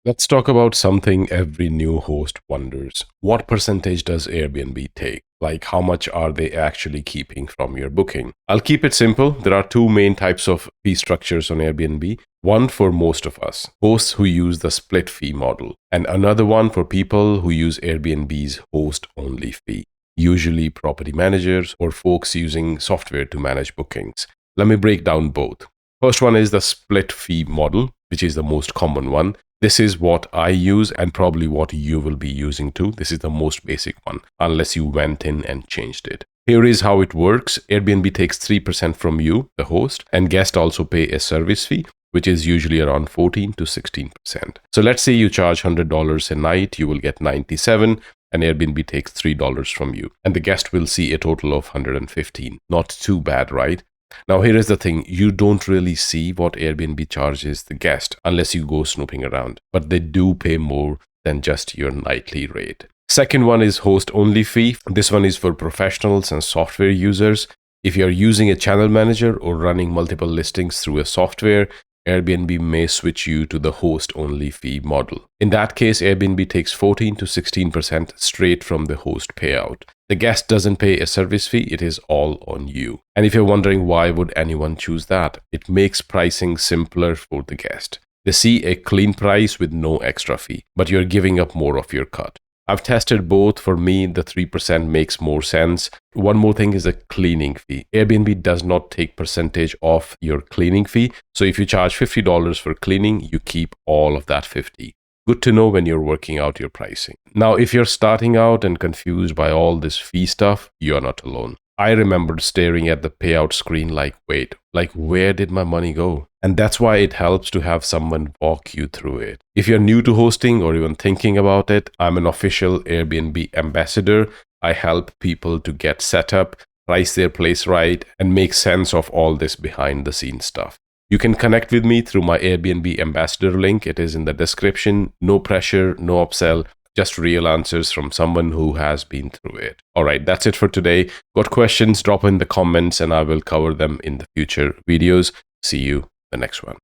Let's talk about something every new host wonders. What percentage does Airbnb take? Like, how much are they actually keeping from your booking? I'll keep it simple. There are two main types of fee structures on Airbnb. One for most of us, hosts who use the split fee model, and another one for people who use Airbnb's host only fee, usually property managers or folks using software to manage bookings. Let me break down both. First one is the split fee model, which is the most common one. This is what I use and probably what you will be using too. This is the most basic one, unless you went in and changed it. Here is how it works. Airbnb takes 3% from you, the host, and guests also pay a service fee, which is usually around 14 to 16%. So let's say you charge $100 a night, you will get 97, and Airbnb takes $3 from you, and the guest will see a total of 115. Not too bad, right? Now, here is the thing. You don't really see what Airbnb charges the guest unless you go snooping around, but they do pay more than just your nightly rate. Second one is host only fee. This one is for professionals and software users. If you're using a channel manager or running multiple listings through a software, Airbnb may switch you to the host only fee model. In that case, Airbnb takes 14 to 16% straight from the host payout. The guest doesn't pay a service fee, it is all on you. And if you're wondering why would anyone choose that, it makes pricing simpler for the guest. They see a clean price with no extra fee, but you're giving up more of your cut. I've tested both. For me, the 3% makes more sense. One more thing is a cleaning fee. Airbnb does not take percentage off your cleaning fee. So if you charge $50 for cleaning, you keep all of that 50. Good to know when you're working out your pricing. Now, if you're starting out and confused by all this fee stuff, you're not alone. I remembered staring at the payout screen like, wait, like where did my money go? And that's why it helps to have someone walk you through it. If you're new to hosting or even thinking about it, I'm an official Airbnb ambassador. I help people to get set up, price their place right, and make sense of all this behind the scenes stuff. You can connect with me through my Airbnb ambassador link. It is in the description. No pressure, no upsell. Just real answers from someone who has been through it. All right, that's it for today. Got questions? Drop in the comments and I will cover them in the future videos. See you the next one.